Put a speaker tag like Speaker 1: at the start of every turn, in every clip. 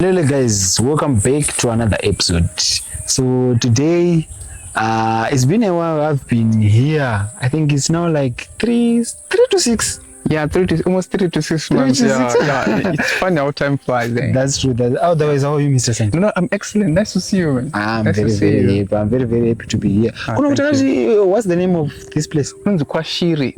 Speaker 1: Hello guys, welcome back to another episode. So today, it's been a while I've been here. I think it's now like three to six.
Speaker 2: Yeah, almost 3 to 6 months. Yeah. It's funny how time flies. Eh?
Speaker 1: That's true. Otherwise, how are you, Mr. Saint?
Speaker 2: No, I'm excellent. Nice to see you, man.
Speaker 1: I'm
Speaker 2: nice
Speaker 1: very happy. I'm very happy to be here. What's the name of this place?
Speaker 2: Kwashiri.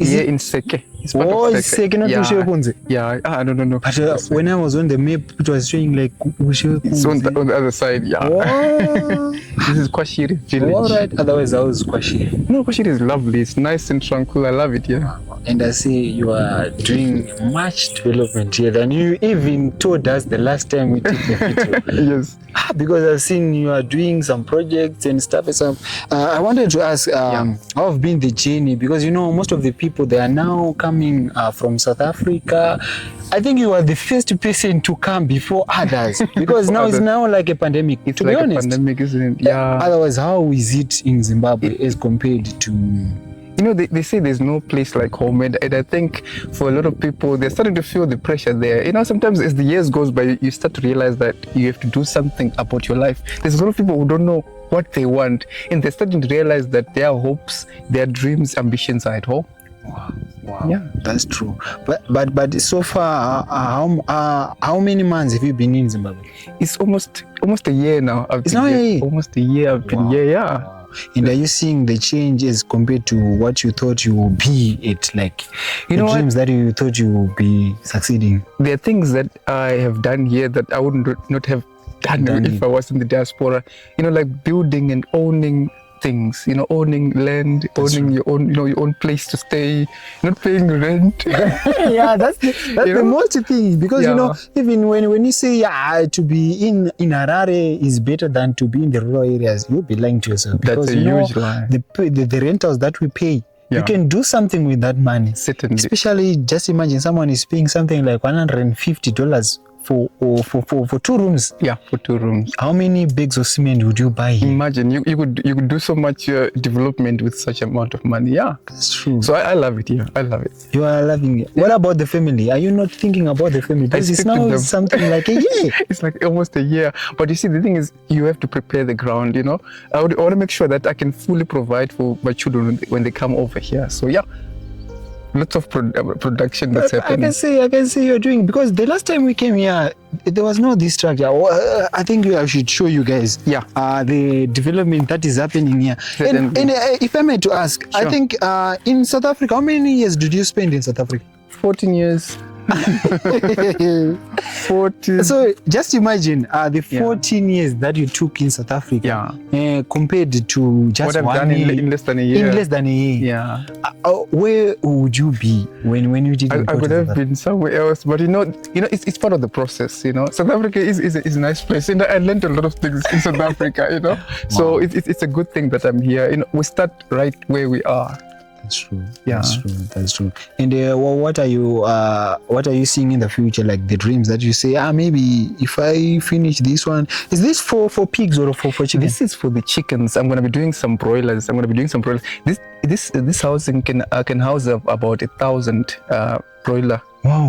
Speaker 1: Is
Speaker 2: in Seke.
Speaker 1: It's Seke, not Ushekunze.
Speaker 2: Yeah, I don't know.
Speaker 1: But when I was on the map, it was showing like Ushekunze.
Speaker 2: It's on the other side, yeah.
Speaker 1: Oh.
Speaker 2: This is Kwashiri village.
Speaker 1: All right. Otherwise, how is Kwashiri?
Speaker 2: No, Kwashiri is lovely. It's nice and tranquil. I love it, yeah.
Speaker 1: And I see you are doing much development here than you even told us the last time we took the video.
Speaker 2: Yes.
Speaker 1: Because I've seen you are doing some projects and stuff. I wanted to ask, how have been the journey? Because you know, most of the people, they are now coming from South Africa. I think you are the first person to come before others. Because now it's now like a pandemic.
Speaker 2: It's
Speaker 1: to
Speaker 2: like
Speaker 1: be honest,
Speaker 2: a pandemic, isn't it? Yeah.
Speaker 1: Otherwise, how is it in Zimbabwe as compared to...
Speaker 2: You know, they say there's no place like home, and I think for a lot of people, they're starting to feel the pressure there. You know, sometimes as the years goes by, you start to realize that you have to do something about your life. There's a lot of people who don't know what they want, and they're starting to realize that their hopes, their dreams, ambitions are at home.
Speaker 1: Wow. Yeah, that's true. But so far, how many months have you been in Zimbabwe?
Speaker 2: It's almost a year now.
Speaker 1: It's now a year.
Speaker 2: Almost a year I've been here. Yeah.
Speaker 1: Wow. And are you seeing the changes compared to what you thought you would be at, like the dreams that you thought you would be succeeding?
Speaker 2: There are things that I have done here that I would not have done if I was in the diaspora. You know, like building and owning things, you know, owning land, owning your own, your own place to stay, not paying rent.
Speaker 1: Yeah, that's the most thing, because you know, even when you say to be in Harare is better than to be in the rural areas, you'll be lying to yourself. Because
Speaker 2: that's a huge lie.
Speaker 1: The rentals that we pay, you can do something with that money.
Speaker 2: Certainly.
Speaker 1: Especially, just imagine someone is paying something like $150 for 2 rooms.
Speaker 2: Yeah, for 2 rooms.
Speaker 1: How many bags of cement would you buy?
Speaker 2: Imagine you could do so much development with such amount of money. Yeah,
Speaker 1: that's true.
Speaker 2: So I love it here. I love it.
Speaker 1: You are loving it. What about the family? Are you not thinking about the family? Because it's now something like a year.
Speaker 2: It's like almost a year. But you see, the thing is, you have to prepare the ground. You know, I want to make sure that I can fully provide for my children when they come over here. So yeah. Lots of production that's happening.
Speaker 1: I can see you're doing, because the last time we came here, there was no this structure. I think I should show you guys.
Speaker 2: Yeah.
Speaker 1: The development that is happening here. And if I may to ask, sure. I think in South Africa, how many years did you spend in South Africa?
Speaker 2: 14 years. 14.
Speaker 1: So just imagine the 14 years that you took in South Africa compared to just
Speaker 2: what I've done in less than a year.
Speaker 1: In less than a year.
Speaker 2: Yeah.
Speaker 1: Where would you be when you didn't?
Speaker 2: I would have been somewhere else, but you know, it's part of the process. You know, South Africa is a nice place, and I learned a lot of things in South Africa. You know, wow. So it's a good thing that I'm here. You know, we start right where we are.
Speaker 1: That's true. Yeah. That's true. And what are you seeing in the future? Like the dreams that you say, maybe if I finish this one, is this for pigs or for chickens?
Speaker 2: This is for the chickens. I'm going to be doing some broilers. This housing can house about 1,000 broiler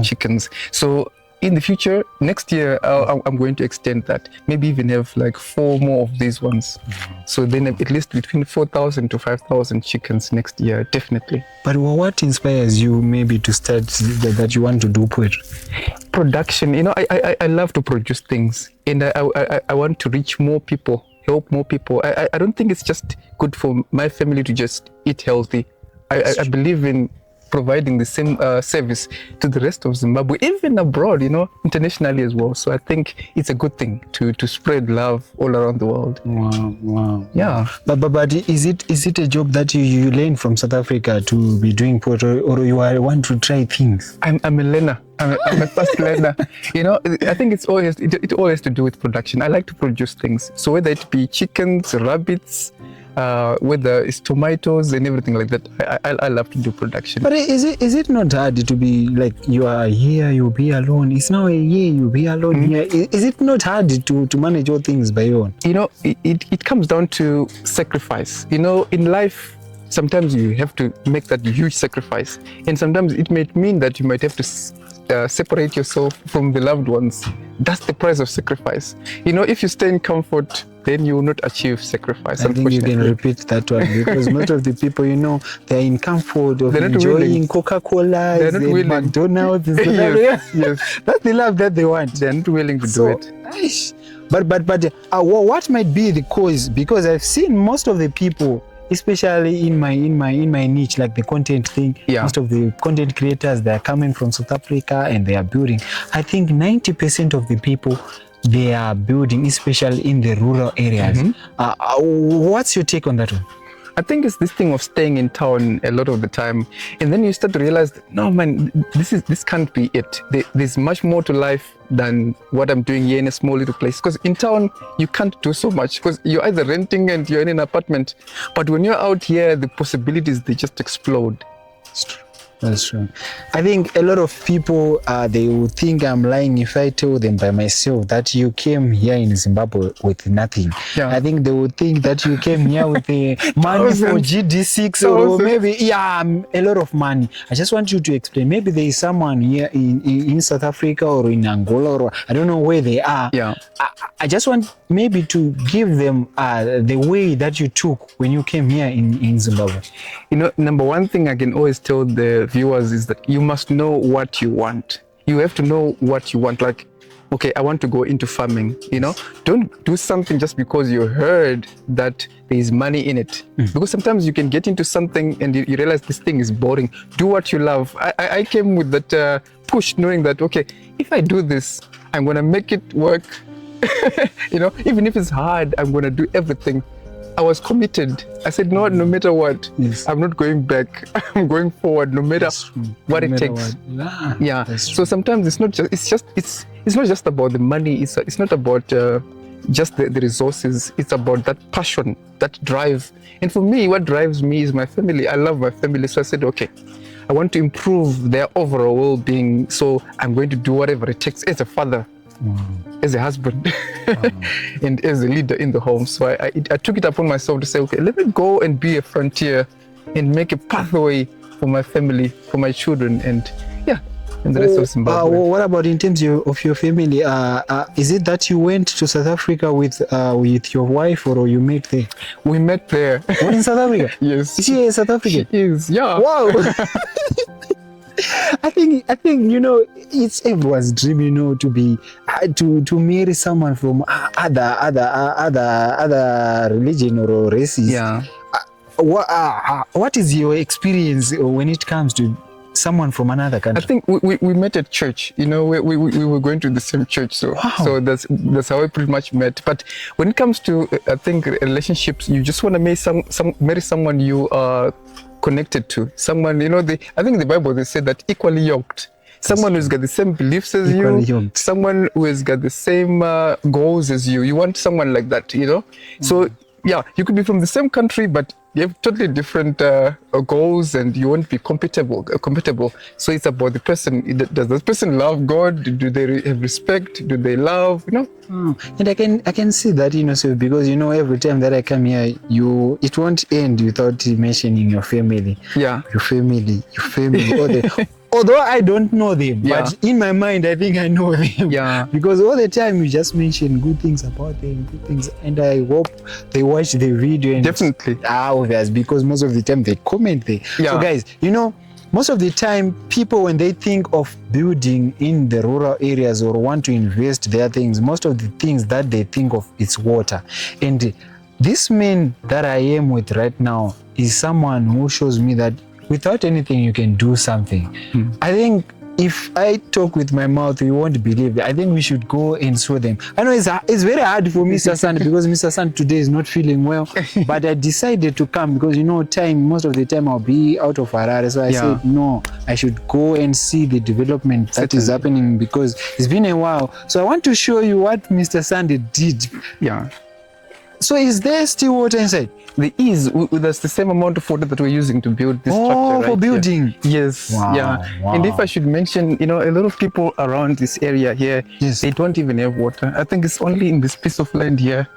Speaker 2: chickens. So in the future, next year, I'm going to extend that. Maybe even have like 4 more of these ones. So then at least between 4,000 to 5,000 chickens next year, definitely.
Speaker 1: But what inspires you maybe to start that you want to do poultry?
Speaker 2: Production. You know, I love to produce things, and I want to reach more people, help more people. I don't think it's just good for my family to just eat healthy. I believe in providing the same service to the rest of Zimbabwe, even abroad, you know, internationally as well. So I think it's a good thing to spread love all around the world.
Speaker 1: Wow.
Speaker 2: Yeah.
Speaker 1: But is it a job that you learn from South Africa to be doing poultry, or you want to try things?
Speaker 2: I'm a learner. I'm a fast learner. You know, I think it all has to do with production. I like to produce things. So whether it be chickens, rabbits, whether it's tomatoes and everything like that, I love to do production.
Speaker 1: But is it not hard to be like, you are here, you'll be alone? It's now a year, you'll be alone here. Is it not hard to manage all things by your own?
Speaker 2: You know, it comes down to sacrifice. You know, in life, sometimes you have to make that huge sacrifice, and sometimes it might mean that you might have to separate yourself from the loved ones. That's the price of sacrifice. You know, if you stay in comfort, then you will not achieve sacrifice.
Speaker 1: I think you can repeat that one because most of the people, you know, they're in comfort of
Speaker 2: They're not
Speaker 1: enjoying
Speaker 2: willing.
Speaker 1: Coca-Cola,
Speaker 2: They're not willing.
Speaker 1: McDonald's.
Speaker 2: Yes, yes.
Speaker 1: That's the love that they want.
Speaker 2: They're not willing to do
Speaker 1: So,
Speaker 2: it.
Speaker 1: aish. But what might be the cause? Because I've seen most of the people, especially in my niche, like the content thing.
Speaker 2: Yeah.
Speaker 1: Most of the content creators, they are coming from South Africa and they are building. I think 90% of the people, they are building, especially in the rural areas. What's your take on that one?
Speaker 2: I think it's this thing of staying in town a lot of the time, and then you start to realize that, no man, this can't be it. There's much more to life than what I'm doing here in a small little place. Because in town you can't do so much because you're either renting and you're in an apartment. But when you're out here, the possibilities, they just explode.
Speaker 1: That's true. I think a lot of people, they will think I'm lying if I tell them by myself that you came here in Zimbabwe with nothing.
Speaker 2: Yeah.
Speaker 1: I think they would think that you came here with a money for GD6 or maybe, a lot of money. I just want you to explain. Maybe there is someone here in South Africa or in Angola or I don't know where they are.
Speaker 2: Yeah.
Speaker 1: I just want maybe to give them the way that you took when you came here in Zimbabwe.
Speaker 2: You know, number one thing I can always tell the viewers is that you must know what you want. You have to know what you want. Like, okay, I want to go into farming, you know. Don't do something just because you heard that there is money in it. Because sometimes you can get into something and you realize this thing is boring. Do what you love. I came with that push, knowing that, okay, if I do this, I'm going to make it work. You know, even if it's hard, I'm going to do everything. I was committed. I said, no matter what, I'm not going back. I'm going forward, no matter what it takes. Yeah. So sometimes it's not not just about the money. It's not about just the resources. It's about that passion, that drive. And for me, what drives me is my family. I love my family. So I said, okay, I want to improve their overall well-being. So I'm going to do whatever it takes as a father. As a husband and as a leader in the home. So I took it upon myself to say, okay, let me go and be a frontier and make a pathway for my family, for my children, and the rest of Zimbabwe.
Speaker 1: What about in terms of your family? Is it that you went to South Africa with your wife, or you met there?
Speaker 2: We met there.
Speaker 1: What, in South Africa?
Speaker 2: Yes.
Speaker 1: Is she a South African?
Speaker 2: She is, yeah.
Speaker 1: Wow. I think you know, it's everyone's dream, you know, to be to marry someone from other religion or races.
Speaker 2: Yeah.
Speaker 1: What is your experience when it comes to someone from another country?
Speaker 2: I think we met at church. You know, we were going to the same church, so that's how we pretty much met. But when it comes to I think relationships, you just want to marry someone you are connected to, someone, you know, I think in the Bible they said that equally yoked. Someone who's got the same beliefs as you, someone who has got the same goals as you. You want someone like that, you know. So yeah, you could be from the same country, but you have totally different goals, and you won't be compatible. So it's about the person. Does this person love God? Do they have respect? Do they love? You know.
Speaker 1: And I can see that, you know, so because, you know, every time that I come here, it won't end without mentioning your family.
Speaker 2: Yeah.
Speaker 1: Your family. Although I don't know them, but in my mind, I think I know them.
Speaker 2: Yeah.
Speaker 1: Because all the time you just mention good things about them, good things, and I hope they watch the video. And
Speaker 2: definitely.
Speaker 1: Obvious, because most of the time they comment there.
Speaker 2: Yeah.
Speaker 1: So guys, you know, most of the time people, when they think of building in the rural areas or want to invest their things, most of the things that they think of is water. And this man that I am with right now is someone who shows me that without anything, you can do something. I think if I talk with my mouth, you won't believe it. I think we should go and show them. I know it's very hard for Mr. Sand because Mr. Sand today is not feeling well, but I decided to come because, you know, most of the time I'll be out of Harare. So I said, no, I should go and see the development that is happening because it's been a while. So I want to show you what Mr. Sand did.
Speaker 2: Yeah.
Speaker 1: So is there still water inside?
Speaker 2: There is. That's the same amount of water that we're using to build this structure.
Speaker 1: For building.
Speaker 2: Here. Yes.
Speaker 1: Wow,
Speaker 2: yeah.
Speaker 1: Wow.
Speaker 2: And if I should mention, you know, a lot of people around this area here, they don't even have water. I think it's only in this piece of land here.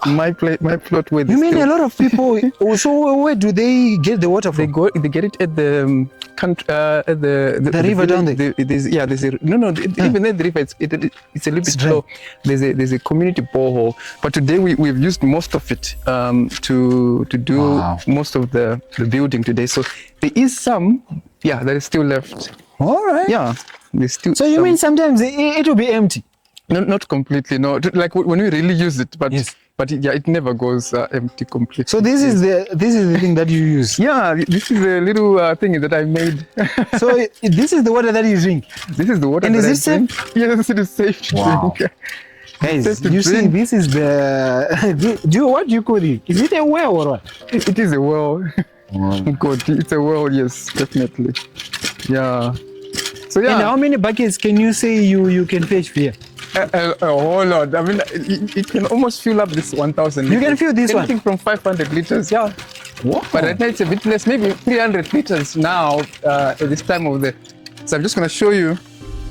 Speaker 2: my plot where
Speaker 1: You mean a lot of people? So where do they get the water from?
Speaker 2: They get it at the at the
Speaker 1: river down there?
Speaker 2: There's even then the river it's a little bit
Speaker 1: dry.
Speaker 2: slow. There's a community borehole, but today we've used most of it to do most of the building today. So there is some that is still left.
Speaker 1: All right.
Speaker 2: Yeah, there's still.
Speaker 1: So you mean sometimes it will be empty?
Speaker 2: No, not completely. No, like when we really use it, but
Speaker 1: Yes.
Speaker 2: but it never goes empty completely.
Speaker 1: So this is the thing that you use.
Speaker 2: Yeah, this is a little thing that I made.
Speaker 1: So this is the water that you drink.
Speaker 2: This is the water.
Speaker 1: And
Speaker 2: that
Speaker 1: is
Speaker 2: I
Speaker 1: it
Speaker 2: drink. Yes, it is safe to
Speaker 1: Wow.
Speaker 2: drink.
Speaker 1: Guys,
Speaker 2: Safe to
Speaker 1: you see,
Speaker 2: drink.
Speaker 1: this is the what do you call it? Is it a well or what?
Speaker 2: It is a well. God, it's a well. Yes, definitely. Yeah. So
Speaker 1: And
Speaker 2: yeah,
Speaker 1: how many buckets can you say you can fetch here?
Speaker 2: a whole lot. I mean, it can almost fill up this 1,000.
Speaker 1: You can fill this one?
Speaker 2: Anything from 500 liters. Yeah.
Speaker 1: What?
Speaker 2: But right now it's a bit less, maybe 300 liters now at this time of the. So I'm just gonna show you.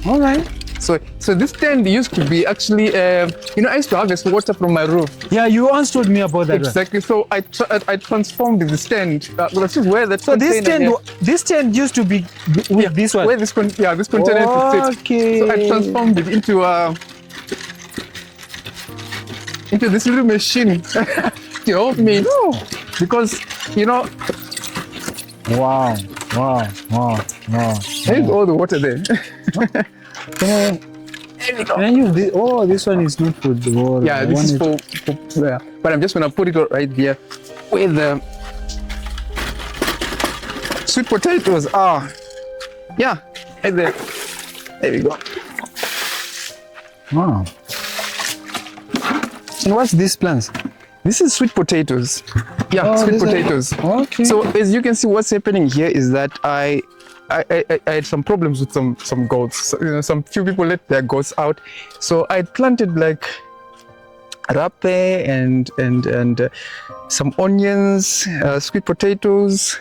Speaker 1: All right.
Speaker 2: So this tent used to be actually, I used to harvest water from my roof.
Speaker 1: Yeah, you once told me about that. One.
Speaker 2: Exactly. So I transformed this tent. This is where the
Speaker 1: So this tent used to be with this one.
Speaker 2: Where this container sits.
Speaker 1: Okay.
Speaker 2: So I transformed it into this little machine to help me. Because
Speaker 1: Wow.
Speaker 2: there's all the water there.
Speaker 1: Can I use this? Oh, this one is not for the water.
Speaker 2: Yeah, this is for but I'm just gonna put it right there where the sweet potatoes are. Yeah, right there. There we go.
Speaker 1: Wow. And what's these plants?
Speaker 2: This is sweet potatoes. Yeah, sweet potatoes.
Speaker 1: Okay.
Speaker 2: So as you can see, what's happening here is that I had some problems with some goats. So, some few people let their goats out. So I planted like rape and some onions, sweet potatoes,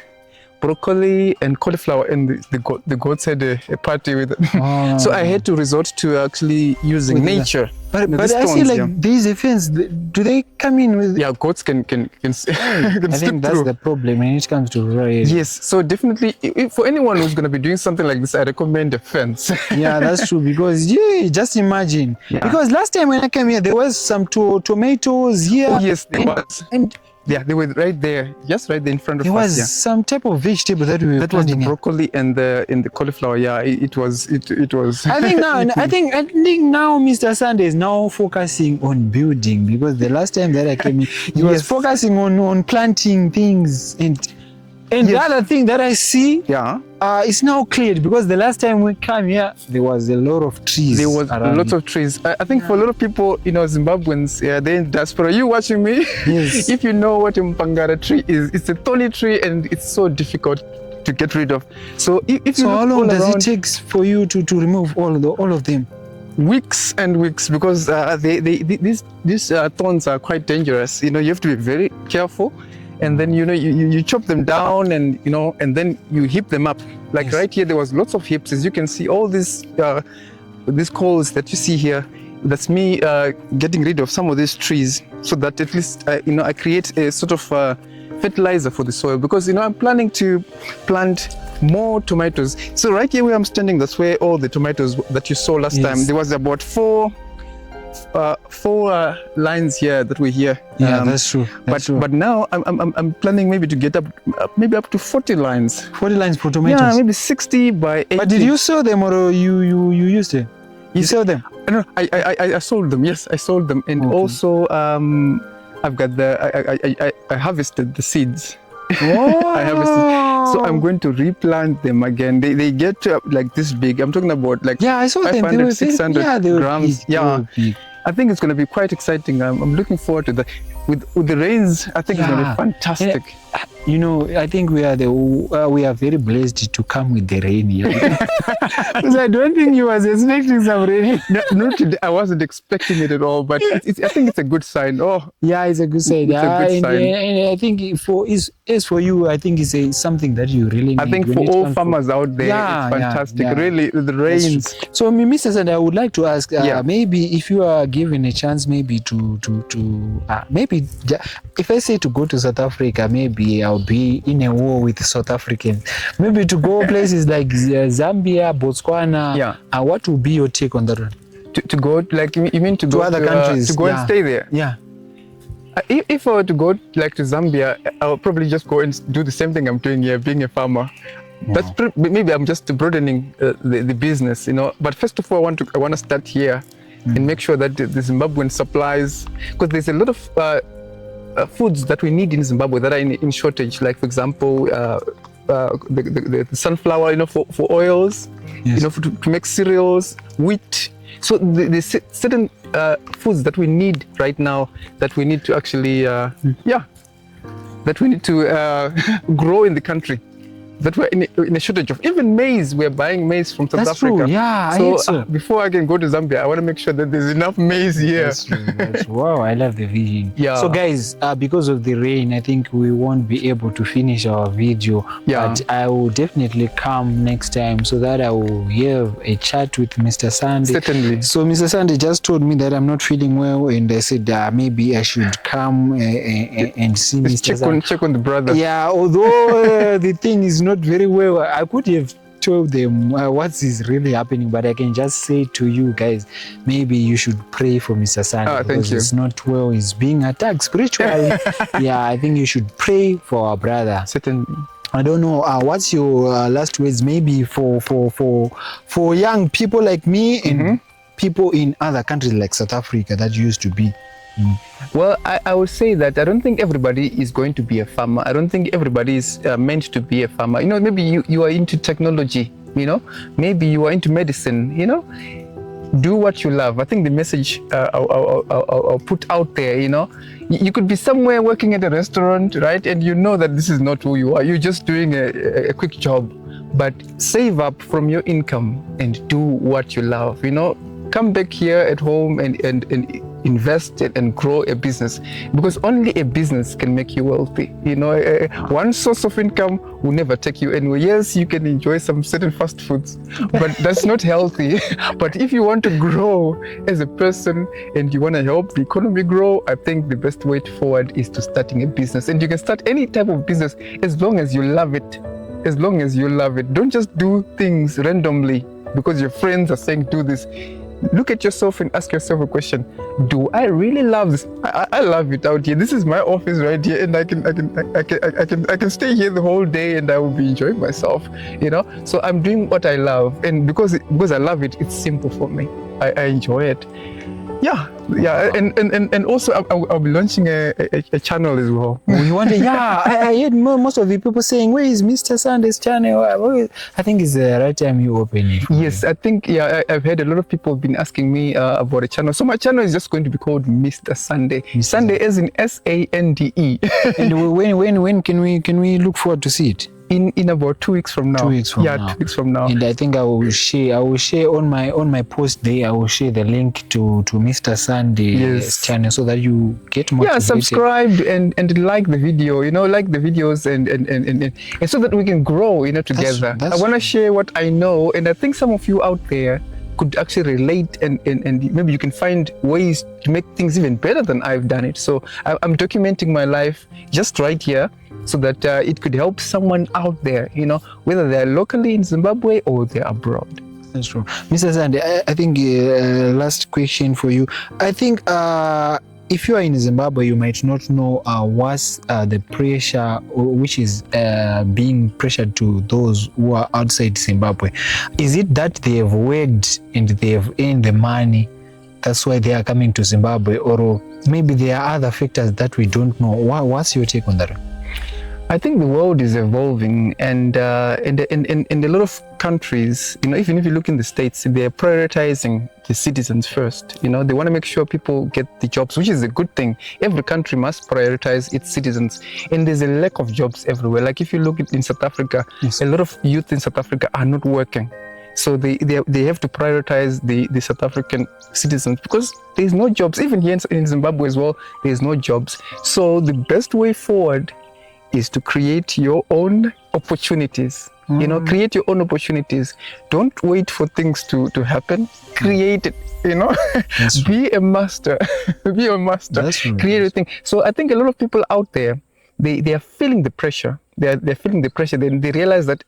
Speaker 2: broccoli and cauliflower, and the goats had a party with it.
Speaker 1: Oh.
Speaker 2: So I had to resort to actually using nature.
Speaker 1: But
Speaker 2: These
Speaker 1: I see
Speaker 2: stones,
Speaker 1: like these fence. Do they come in with?
Speaker 2: yeah, goats can
Speaker 1: I
Speaker 2: slip
Speaker 1: think that's
Speaker 2: through.
Speaker 1: the problem when it comes to rural area.
Speaker 2: Yes, so definitely for anyone who's going to be doing something like this, I recommend a fence.
Speaker 1: Yeah, that's true because just imagine.
Speaker 2: Yeah.
Speaker 1: Because last time when I came here, there was some tomatoes here.
Speaker 2: Oh yes, there was.
Speaker 1: And
Speaker 2: Yeah, they were right there, just right there in front of
Speaker 1: there
Speaker 2: us.
Speaker 1: was
Speaker 2: Yeah.
Speaker 1: some type of vegetable that we were
Speaker 2: That was the
Speaker 1: planting here.
Speaker 2: broccoli and the cauliflower. Yeah, it was.
Speaker 1: I think now, I think now, Mr. Sunday is now focusing on building because the last time that I came in, he was
Speaker 2: Yes.
Speaker 1: focusing on planting things and the
Speaker 2: Yes.
Speaker 1: other thing that I see
Speaker 2: Yeah,
Speaker 1: is now cleared because the last time we came here, there was a lot of trees.
Speaker 2: there was
Speaker 1: around
Speaker 2: lots of trees. I think for a lot of people, Zimbabweans, they're in diaspora. You watching me?
Speaker 1: Yes.
Speaker 2: If you know what a mpangara tree is, it's a thorny tree and it's so difficult to get rid of. So if you
Speaker 1: So
Speaker 2: look
Speaker 1: how long
Speaker 2: all
Speaker 1: does
Speaker 2: around,
Speaker 1: it take for you to remove all of them?
Speaker 2: weeks and weeks, because these thorns are quite dangerous. You have to be very careful, and then you chop them down, and and then you heap them up. Like
Speaker 1: Yes.
Speaker 2: right here, there was lots of heaps. As you can see, all these coals that you see here, that's me getting rid of some of these trees, so that at least I create a sort of fertilizer for the soil, because I'm planning to plant more tomatoes. So right here where I'm standing, that's where all the tomatoes that you saw last
Speaker 1: Yes.
Speaker 2: time, there was about four lines here that were here.
Speaker 1: Yeah, that's true.
Speaker 2: But now I'm planning maybe to get up to 40 lines.
Speaker 1: 40 lines for tomatoes.
Speaker 2: Yeah, maybe 60 by 80.
Speaker 1: But did you sell them or you used them? You sell them?
Speaker 2: No, I sold them. Yes, I sold them, and
Speaker 1: Okay.
Speaker 2: also I've got I harvested the seeds.
Speaker 1: Oh.
Speaker 2: I harvested. So I'm going to replant them again. They get like this big. I'm talking about like
Speaker 1: Yeah, I saw them. They
Speaker 2: 500,
Speaker 1: were
Speaker 2: 600
Speaker 1: they were
Speaker 2: grams.
Speaker 1: big, they
Speaker 2: Yeah.
Speaker 1: were big.
Speaker 2: I think it's going to be quite exciting. I'm looking forward to that. With the rains, I think it's going to
Speaker 1: Yeah.
Speaker 2: be fantastic.
Speaker 1: I think we are very blessed to come with the rain here. Because I don't think you was expecting some rain.
Speaker 2: No, today, I wasn't expecting it at all, but I think it's a good sign. Oh,
Speaker 1: Yeah, it's a good sign.
Speaker 2: It's a good sign.
Speaker 1: And I think as for you, I think it's something that you really need.
Speaker 2: I think
Speaker 1: when
Speaker 2: for
Speaker 1: it
Speaker 2: all
Speaker 1: comes
Speaker 2: farmers out there,
Speaker 1: Yeah,
Speaker 2: it's
Speaker 1: yeah,
Speaker 2: fantastic.
Speaker 1: yeah.
Speaker 2: Really, the
Speaker 1: That's
Speaker 2: rains.
Speaker 1: true. So, Mr. Sand, I would like to ask,
Speaker 2: Yeah.
Speaker 1: maybe if you are given a chance, maybe to maybe maybe if I say to go to South Africa, maybe I'll be in a war with South Africans. Maybe to go places like Zambia, Botswana.
Speaker 2: Yeah.
Speaker 1: What would be your take on that one?
Speaker 2: To go, like, you mean to go
Speaker 1: other countries,
Speaker 2: to go and stay there?
Speaker 1: Yeah.
Speaker 2: If I were to go like to Zambia, I'll probably just go and do the same thing I'm doing here, being a farmer. That's maybe I'm just broadening the business, you know. But first of all, I want to start here and make sure that the Zimbabwean supplies, because there's a lot of foods that we need in Zimbabwe that are in shortage. Like, for example, the sunflower, you know, for oils, you know, to make cereals, wheat. So there's certain foods that we need right now that we need to actually, that we need to grow in the country. That we're in a shortage of. Even maize, we're buying maize from South Africa.
Speaker 1: True. Yeah,
Speaker 2: so before I can go to Zambia, I want to make sure that there's enough maize here.
Speaker 1: That's true. Wow, I love the vision.
Speaker 2: Yeah.
Speaker 1: So guys, because of the rain, I think we won't be able to finish our video.
Speaker 2: Yeah.
Speaker 1: But I will definitely come next time so that I will have a chat with Mr. Sandy.
Speaker 2: Certainly.
Speaker 1: So Mr. Sandy just told me that I'm not feeling well, and I said maybe I should come and see Mr. Sandy.
Speaker 2: Check on the brother.
Speaker 1: Yeah, although the thing is not very well, I could have told them what is really happening, but I can just say to you guys, maybe you should pray for Mr. Sandy because he's not well. He's being attacked spiritually. Yeah, I think you should pray for our brother.
Speaker 2: Certainly.
Speaker 1: I don't know. What's your last words? Maybe for young people like me and people in other countries like South Africa that used to be.
Speaker 2: Well, I would say that I don't think everybody is going to be a farmer. I don't think everybody is meant to be a farmer. You know, maybe you are into technology, you know, maybe you are into medicine, you know, do what you love. I think the message I'll put out there, you know, you could be somewhere working at a restaurant, right? And you know that this is not who you are. You're just doing a quick job, but save up from your income and do what you love, you know, come back here at home and invest it and grow a business, because only a business can make you wealthy. You know, one source of income will never take you anywhere. Yes, you can enjoy some certain fast foods, but that's not healthy. But if you want to grow as a person and you want to help the economy grow, I think the best way forward is to starting a business. And you can start any type of business as long as you love it. As long as you love it. Don't just do things randomly because your friends are saying do this. Look at yourself and ask yourself a question. Do I really love this? I love it out here. This is my office right here, and I can stay here the whole day and I will be enjoying myself, you know? So I'm doing what I love, and because I love it, it's simple for me. I enjoy it. Yeah, and also I'll be launching a channel as well.
Speaker 1: We want to, I heard most of the people saying, where is Mr. Sanders' channel? I think it's the right time you open it.
Speaker 2: Yes, I think, I've heard a lot of people have been asking me about a channel. So my channel is just going to be called Mr. Sunday. Sunday as in Sande.
Speaker 1: And when can we look forward to see it?
Speaker 2: In about 2 weeks from now.
Speaker 1: 2 weeks from now.
Speaker 2: 2 weeks from now.
Speaker 1: And I think I will share on my post there. I will share the link to Mr. Sanders' channel so that you get more.
Speaker 2: Yeah, subscribe and like the video. You know, like the videos and so that we can grow, you know, together. I want to share what I know, and I think some of you out there could actually relate and maybe you can find ways to make things even better than I've done it. So I'm documenting my life just right here, so that it could help someone out there, you know, whether they're locally in Zimbabwe or they're abroad.
Speaker 1: That's true. Mr. Sandy, I think last question for you. I think if you are in Zimbabwe, you might not know what's the pressure which is being pressured to those who are outside Zimbabwe. Is it that they have worked and they have earned the money, that's why they are coming to Zimbabwe, or maybe there are other factors that we don't know? What's your take on that?
Speaker 2: I think the world is evolving, and in a lot of countries, you know, even if you look in the States, they're prioritizing the citizens first. You know, they want to make sure people get the jobs, which is a good thing. Every country must prioritize its citizens, and there's a lack of jobs everywhere. Like if you look in South Africa, a lot of youth in South Africa are not working. So they have to prioritize the South African citizens because there's no jobs. Even here in Zimbabwe as well, there's no jobs. So the best way forward is to create your own opportunities. You know, create your own opportunities. Don't wait for things to happen. Create it, you know. Be a master. Be a master. Create a thing. So I think a lot of people out there, they are feeling the pressure. They're feeling the pressure. Then they realize that,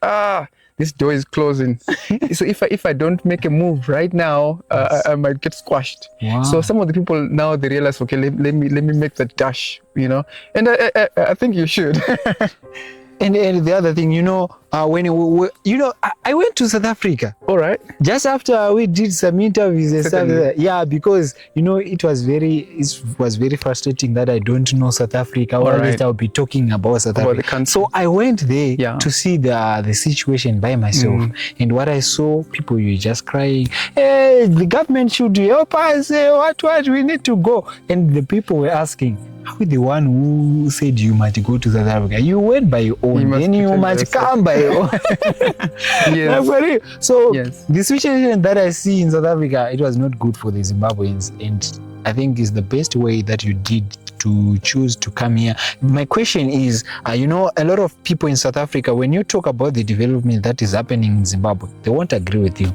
Speaker 2: this door is closing. So if I don't make a move right now, I might get squashed. So some of the people now, they realize, okay, let me make the dash, you know. And I think you should.
Speaker 1: And the other thing, you know, when I went to South Africa.
Speaker 2: All right.
Speaker 1: Just after we did some interviews and stuff. Yeah, because you know it was very frustrating that I don't know South Africa. Or at least I'll be talking about South Africa. So I went there to see the situation by myself. And what I saw, people were just crying. Hey, the government should help us. What we need to go. And the people were asking, how is the one who said you might go to South Africa? You went by your own, then you must come by your own. So the situation that I see in South Africa, it was not good for the Zimbabweans, and I think it's the best way that you did to choose to come here. My question is, you know, a lot of people in South Africa, when you talk about the development that is happening in Zimbabwe, they won't agree with you.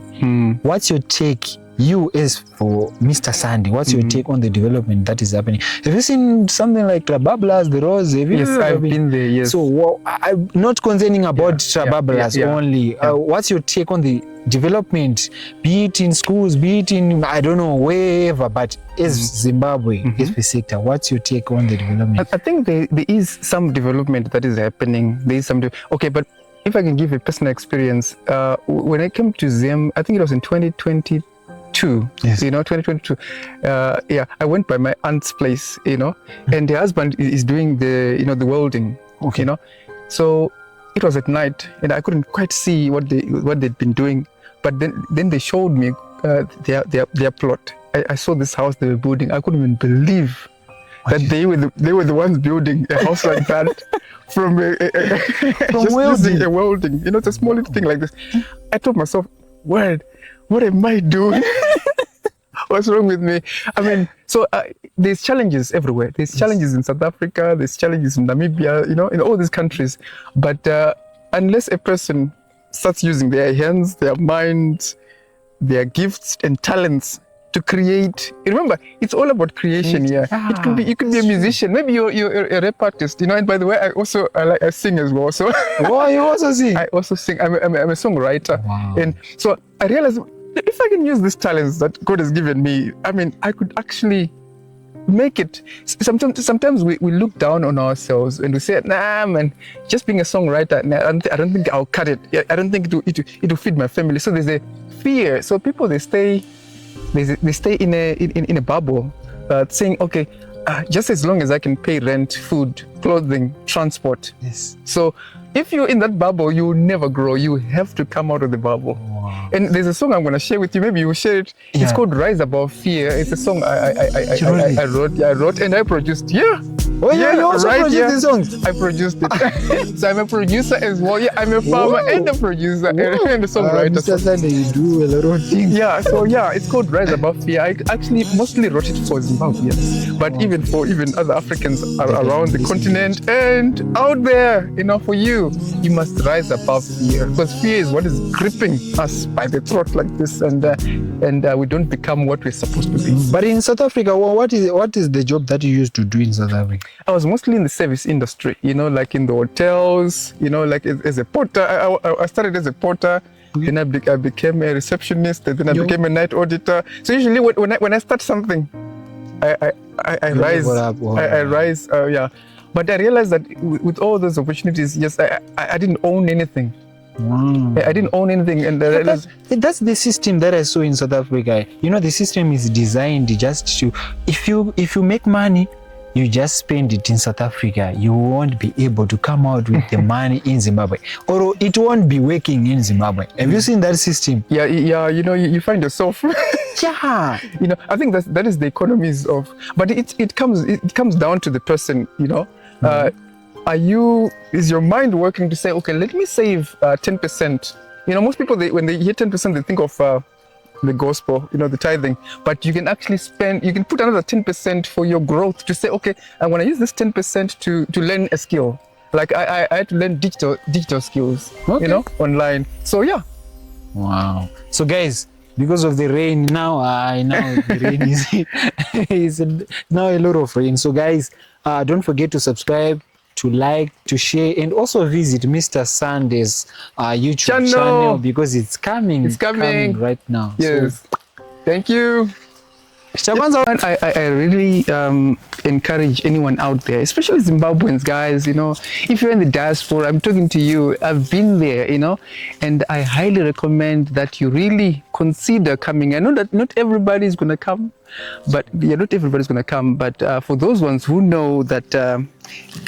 Speaker 1: What's your take? You, as for Mr. Sandy, what's your take on the development that is happening? Have you seen something like Trabablas, the Rose?
Speaker 2: Yes, I've been there, yes.
Speaker 1: So I'm not concerning about Trabablas only. What's your take on the development, be it in schools, be it in, I don't know, wherever, but as Zimbabwe, as the sector, what's your take on the development?
Speaker 2: I think there is some development that is happening. There is some, okay, but if I can give a personal experience, when I came to Zim, I think it was in 2022, you know, 2022. I went by my aunt's place, you know, and the husband is doing the welding, you know. So it was at night, and I couldn't quite see what they'd been doing. But then they showed me their plot. I saw this house they were building. I couldn't even believe that they were the ones building a house like that from using a welding. You know, it's a small little thing like this. I told myself, what am I doing? What's wrong with me? I mean, so there's challenges everywhere. There's challenges in South Africa. There's challenges in Namibia. You know, in all these countries. But unless a person starts using their hands, their minds, their gifts and talents to create. Remember, it's all about creation here. It could be, you could be a musician. Maybe you're a rap artist, you know. And by the way, I sing as well. So
Speaker 1: you also sing?
Speaker 2: I also sing. I'm a songwriter.
Speaker 1: Wow.
Speaker 2: And so I realized, if I can use these talents that God has given me, I mean, I could actually make it. Sometimes we look down on ourselves and we say, nah, man, just being a songwriter, nah, I don't think I'll cut it. I don't think it will feed my family. So there's a fear. So people, they stay in a bubble, saying, okay, just as long as I can pay rent, food, clothing, transport.
Speaker 1: Yes.
Speaker 2: So if you're in that bubble, you will never grow. You have to come out of the bubble.
Speaker 1: Wow.
Speaker 2: And there's a song I'm going to share with you. Maybe you will share it. Yeah. It's called Rise Above Fear. It's a song I wrote and I produced. Yeah.
Speaker 1: Oh, yeah, you also produced the songs?
Speaker 2: I produced it. So I'm a producer as well. Yeah, I'm a farmer and a producer and a songwriter.
Speaker 1: Mr. Sunday, you do a lot of things.
Speaker 2: Yeah, so yeah, it's called Rise Above Fear. I actually mostly wrote it for Zimbabweans, but even for other Africans around the continent and out there, you know, for you must rise above fear, because fear is what is gripping us by the throat like this, and we don't become what we're supposed to be.
Speaker 1: But in South Africa, what is the job that you used to do in South Africa?
Speaker 2: I was mostly in the service industry, you know, like in the hotels, you know, like as a porter. I started as a porter, then I became a receptionist, and then I became a night auditor. So usually when I start something, I rise. I rise. Yeah. But I realized that with all those opportunities, yes, I didn't own anything.
Speaker 1: Wow.
Speaker 2: I didn't own anything, and
Speaker 1: that's the system that I saw in South Africa. You know, the system is designed just to, if you make money, you just spend it in South Africa. You won't be able to come out with the money in Zimbabwe, or it won't be working in Zimbabwe. Have you seen that system?
Speaker 2: Yeah. You know, you find yourself.
Speaker 1: Yeah.
Speaker 2: You know, I think that is the economies of, but it comes down to the person. You know, is your mind working to say, okay, let me save 10%? You know, most people, when they hear 10%, they think of the gospel, you know, the tithing. But you can actually you can put another 10% for your growth, to say, okay, I want to use this 10% to learn a skill. Like I had to learn digital skills,
Speaker 1: Okay.
Speaker 2: you know, online. So yeah.
Speaker 1: Wow. So guys, because of the rain now, now the rain is now a lot of rain. So guys, don't forget to subscribe, to like, to share, and also visit Mr. Sunday's YouTube channel because it's coming.
Speaker 2: It's coming
Speaker 1: right now.
Speaker 2: Yes.
Speaker 1: So,
Speaker 2: thank you. I really encourage anyone out there, especially Zimbabweans, guys, you know, if you're in the diaspora, I'm talking to you, I've been there, you know, and I highly recommend that you really consider coming. I know that not everybody is going to come, but yeah, not everybody's going to come, but for those ones who know that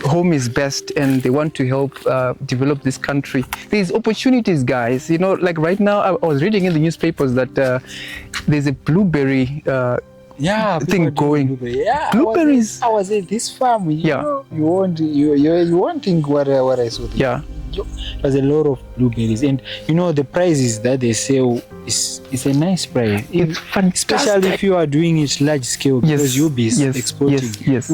Speaker 2: home is best and they want to help develop this country, there's opportunities, guys, you know, like right now I was reading in the newspapers that there's a blueberry thing going. Blueberries.
Speaker 1: I was at this farm. You know, you won't think what I saw there.
Speaker 2: Yeah.
Speaker 1: There's a lot of blueberries, and you know the prices that they sell is a nice price.
Speaker 2: It's fantastic,
Speaker 1: especially if you are doing it large scale, because you'll be exporting.
Speaker 2: Yes.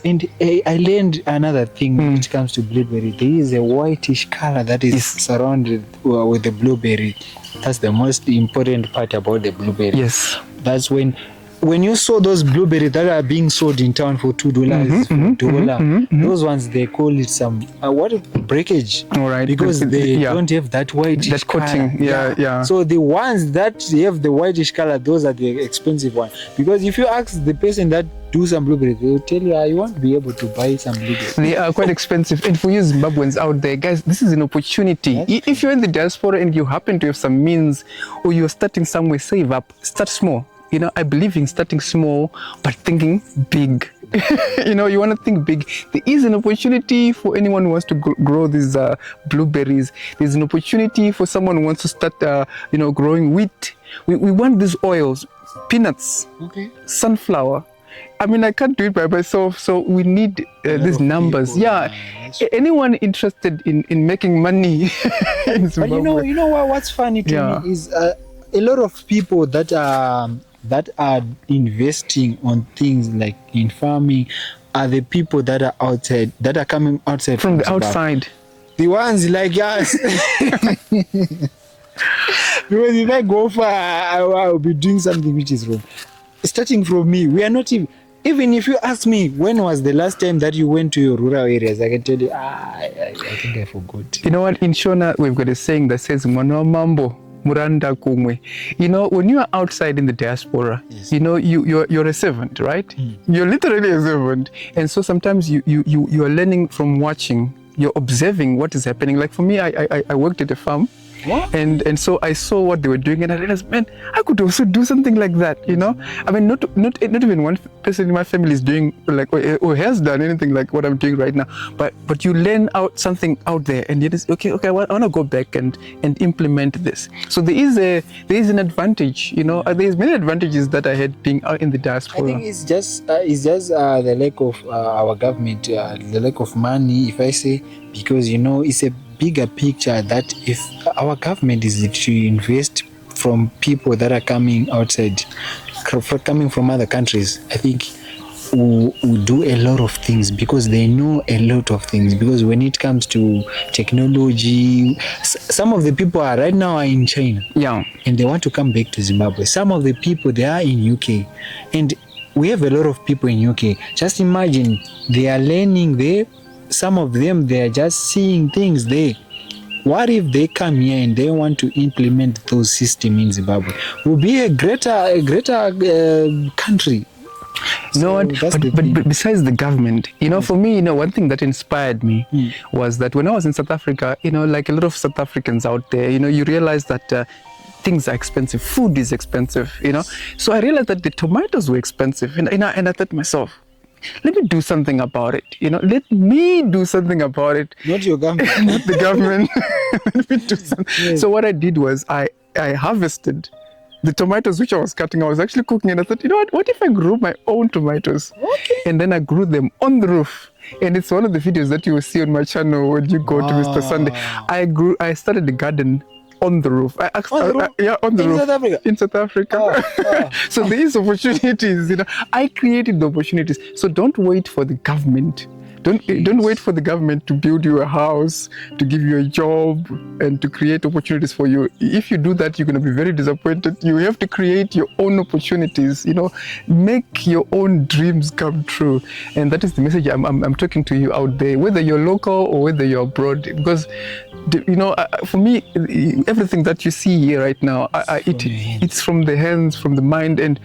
Speaker 1: And I learned another thing when it comes to blueberry. There is a whitish color that is surrounded with the blueberry. That's the most important part about the blueberry.
Speaker 2: Yes.
Speaker 1: That's when you saw those blueberries that are being sold in town for $2, those ones they call it some breakage.
Speaker 2: All right.
Speaker 1: Because they don't have that whitish
Speaker 2: coating. Yeah.
Speaker 1: So the ones that have the whitish color, those are the expensive ones. Because if you ask the person that do some blueberries, they will tell you you won't be able to buy some blueberries.
Speaker 2: They are quite expensive. And for you Zimbabweans out there, guys, this is an opportunity. If you're in the diaspora and you happen to have some means, or you're starting somewhere, save up, start small. You know, I believe in starting small, but thinking big. You know, you want to think big. There is an opportunity for anyone who wants to grow these blueberries. There's an opportunity for someone who wants to start, growing wheat. We want these oils, peanuts, sunflower. I mean, I can't do it by myself, so we need these numbers. People, anyone interested in making money in Zimbabwe?
Speaker 1: But you know what's funny to me is a lot of people that are investing on things like in farming are the people that are outside, that are coming outside
Speaker 2: from the outside.
Speaker 1: The ones like us. Because if I go far, I'll be doing something which is wrong. Starting from me, we are not even if you ask me when was the last time that you went to your rural areas, I can tell you, I think I forgot.
Speaker 2: You know what? In Shona, we've got a saying that says, "Mwana mambo muranda kumwe." You know, when you are outside in the diaspora, you know, you're a servant, right? You're literally a servant, and so sometimes you are learning from watching. You're observing what is happening. Like for me, I worked at a farm. And so I saw what they were doing, and I realized, man, I could also do something like that, you know. I mean, not even one person in my family is doing like or has done anything like what I'm doing right now. But you learn out something out there, and you just okay, I want to go back and implement this. So there is an advantage, you know. There's many advantages that I had being out in the diaspora.
Speaker 1: I think it's just the lack of our government, the lack of money, if I say, because you know it's a bigger picture that if our government is to invest from people that are coming outside, coming from other countries, I think we do a lot of things because they know a lot of things. Because when it comes to technology, some of the people are right now are in China, and they want to come back to Zimbabwe. Some of the people, they are in UK, and we have a lot of people in UK. Just imagine, they are learning there. Some of them, they are just seeing things there. What if they come here and they want to implement those systems in Zimbabwe? We'll be a greater country.
Speaker 2: No, but besides the government, you know, for me, you know, one thing that inspired me was that when I was in South Africa, you know, like a lot of South Africans out there, you know, you realize that things are expensive, food is expensive, you know. So I realized that the tomatoes were expensive, and I thought to myself, let me do something about it. You know, let me do something about it.
Speaker 1: Not your government.
Speaker 2: Not the government. Let me do something. Yes. So what I did was I harvested the tomatoes which I was cutting. I was actually cooking, and I thought, you know what if I grew my own tomatoes? Okay. And then I grew them on the roof. And it's one of the videos that you will see on my channel when you go to Mr. Sunday. I started the garden on the roof. On the roof.
Speaker 1: South Africa?
Speaker 2: In South Africa. So there is opportunities, you know. I created the opportunities. So don't wait for the government Don't wait for the government to build you a house, to give you a job, and to create opportunities for you. If you do that, you're going to be very disappointed. You have to create your own opportunities. Make your own dreams come true. And that is the message I'm talking to you out there, whether you're local or whether you're abroad. Because for me, everything that you see here right now, it's from the hands, from the mind, and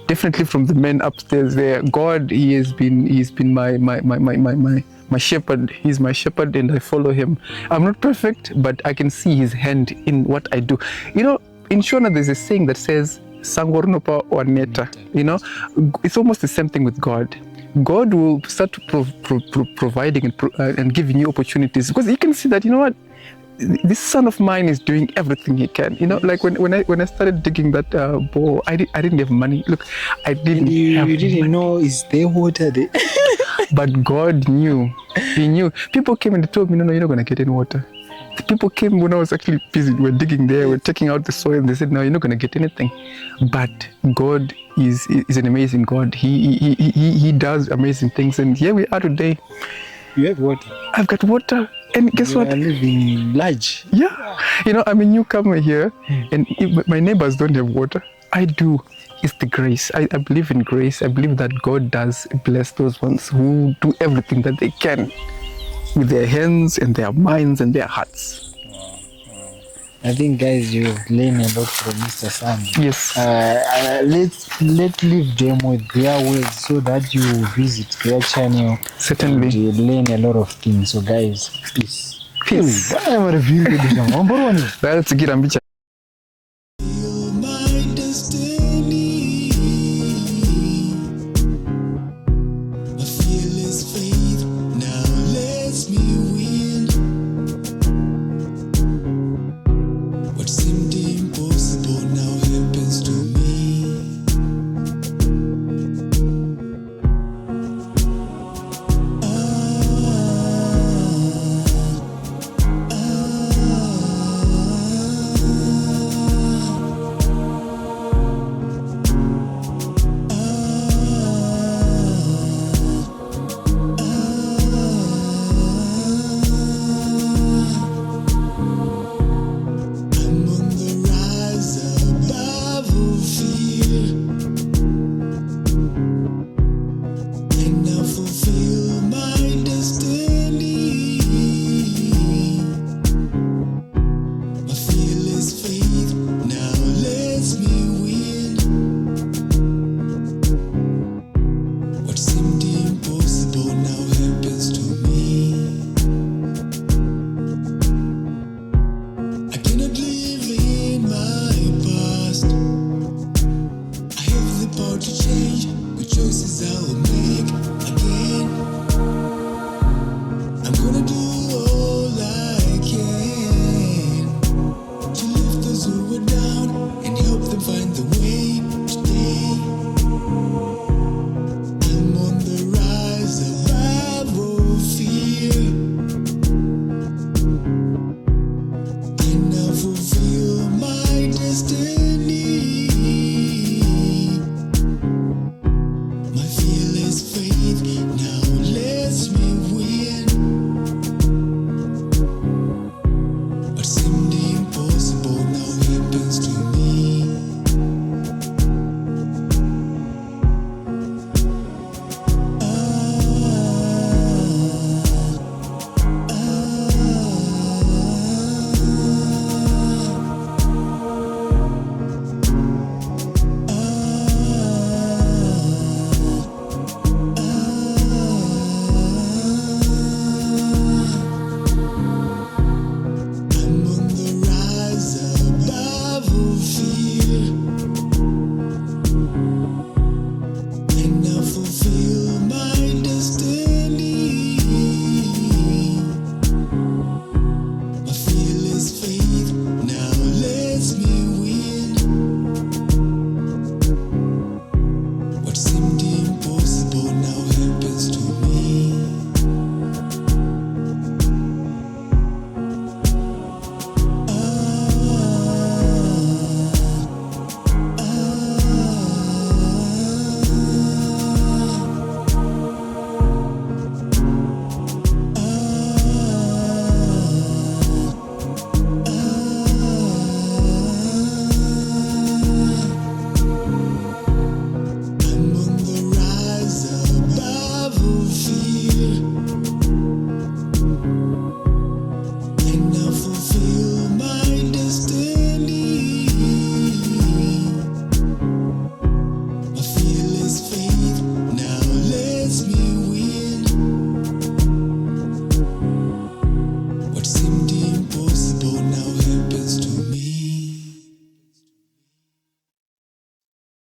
Speaker 2: definitely from the men upstairs there. God, he's been my shepherd. He's my shepherd, and I follow him. I'm not perfect, but I can see his hand in what I do. In Shona, there's a saying that says, "Sangornopa or neta." It's almost the same thing with God. God will start providing and giving you opportunities, because you can see that, this son of mine is doing everything he can. Like when I started digging that bore, I didn't have money. Look, I didn't.
Speaker 1: You didn't know is there water there?
Speaker 2: But God knew. He knew. People came and they told me, no, you're not gonna get any water. People came when I was actually busy. We're digging there. We're taking out the soil. And they said, no, you're not gonna get anything. But God is an amazing God. He does amazing things. And here we are today.
Speaker 1: You have water.
Speaker 2: I've got water. And guess what?
Speaker 1: You are living large.
Speaker 2: Yeah. I'm a newcomer here, and my neighbors don't have water. I do. It's the grace. I believe in grace. I believe that God does bless those ones who do everything that they can with their hands and their minds and their hearts.
Speaker 1: I think, guys, you've learned a lot from Mr. Sam.
Speaker 2: Yes.
Speaker 1: Let's leave them with their words so that you visit their channel.
Speaker 2: Certainly.
Speaker 1: And you learn a lot of things. So, guys, peace.
Speaker 2: Peace.
Speaker 1: That's
Speaker 3: What seemed impossible